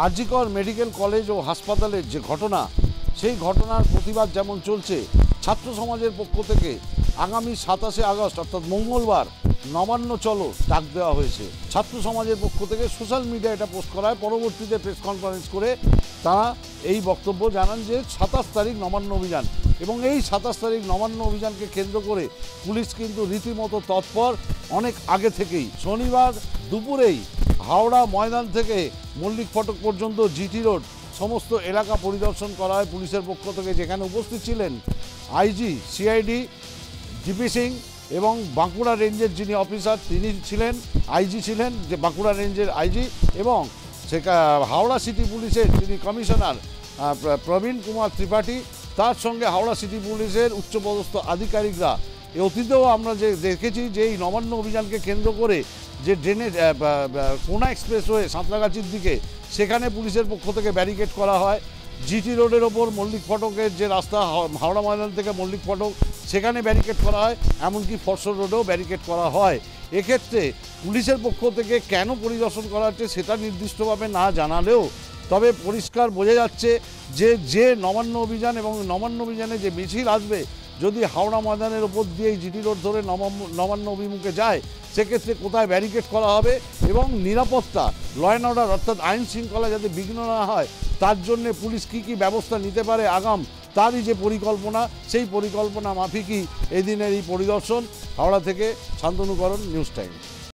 RG Kar medical college ও হাসপাতালের যে ঘটনা, সেই ঘটনার প্রতিবাদ যেমন চলছে, ছাত্র সমাজের পক্ষ থেকে আগামী 27শে আগস্ট অর্থাৎ মঙ্গলবার নবান্ন চলো ডাক দেওয়া হয়েছে। ছাত্র সমাজের পক্ষ থেকে সোশ্যাল মিডিয়ায় এটা পোস্ট করা হয়। পরবর্তীতে প্রেস কনফারেন্স করে তারা এই বক্তব্য জানান যে 27 তারিখ নবান্ন অভিযান, এবং এই 27 তারিখ নবান্ন অভিযানকে কেন্দ্র করে পুলিশ কিন্তু রীতিমতো তৎপর অনেক আগে থেকেই। শনিবার দুপুরেই হাওড়া ময়দান থেকে মল্লিক ফটক পর্যন্ত জিটি রোড সমস্ত এলাকা পরিদর্শন করা হয় পুলিশের পক্ষ থেকে, যেখানে উপস্থিত ছিলেন আইজি, সিআইডি জিপি সিং এবং বাঁকুড়া রেঞ্জের যিনি অফিসার তিনি ছিলেন, আইজি ছিলেন যে বাঁকুড়া রেঞ্জের আইজি, এবং হাওড়া সিটি পুলিশের যিনি কমিশনার প্রবীণ কুমার ত্রিপাঠী, তার সঙ্গে হাওড়া সিটি পুলিশের উচ্চপদস্থ আধিকারিকরা। অতীতেও আমরা যে দেখেছি যে এই নবান্ন অভিযানকে কেন্দ্র করে যে ড্রেনের কোনা এক্সপ্রেসওয়ে সাঁতরাগাছির দিকে, সেখানে পুলিশের পক্ষ থেকে ব্যারিকেড করা হয়। জিটি রোডের ওপর মল্লিক ফটকের যে রাস্তা হাওড়া ময়দান থেকে মল্লিক ফটক, সেখানে ব্যারিকেড করা হয়। এমনকি ফরসর রোডেও ব্যারিকেড করা হয়। এক্ষেত্রে পুলিশের পক্ষ থেকে কেন পরিদর্শন করা হচ্ছে সেটা নির্দিষ্টভাবে না জানালেও তবে পরিষ্কার বোঝা যাচ্ছে যে নবান্ন অভিযান এবং নবান্ন অভিযানে যে মিছিল আসবে, যদি হাওড়া ময়দানের ওপর দিয়েই জিটি রোড ধরে নবান্ন অভিমুখে যায়, সেক্ষেত্রে কোথায় ব্যারিকেড করা হবে এবং নিরাপত্তা, ল অ্যান্ড অর্ডার অর্থাৎ আইন শৃঙ্খলা যাতে বিঘ্ন না হয় তার জন্যে পুলিশ কী কী ব্যবস্থা নিতে পারে আগাম, তারই যে পরিকল্পনা, সেই পরিকল্পনা মাফিকই এদিনের এই পরিদর্শন। হাওড়া থেকে শান্তনুকরণ, নিউজ টাইম।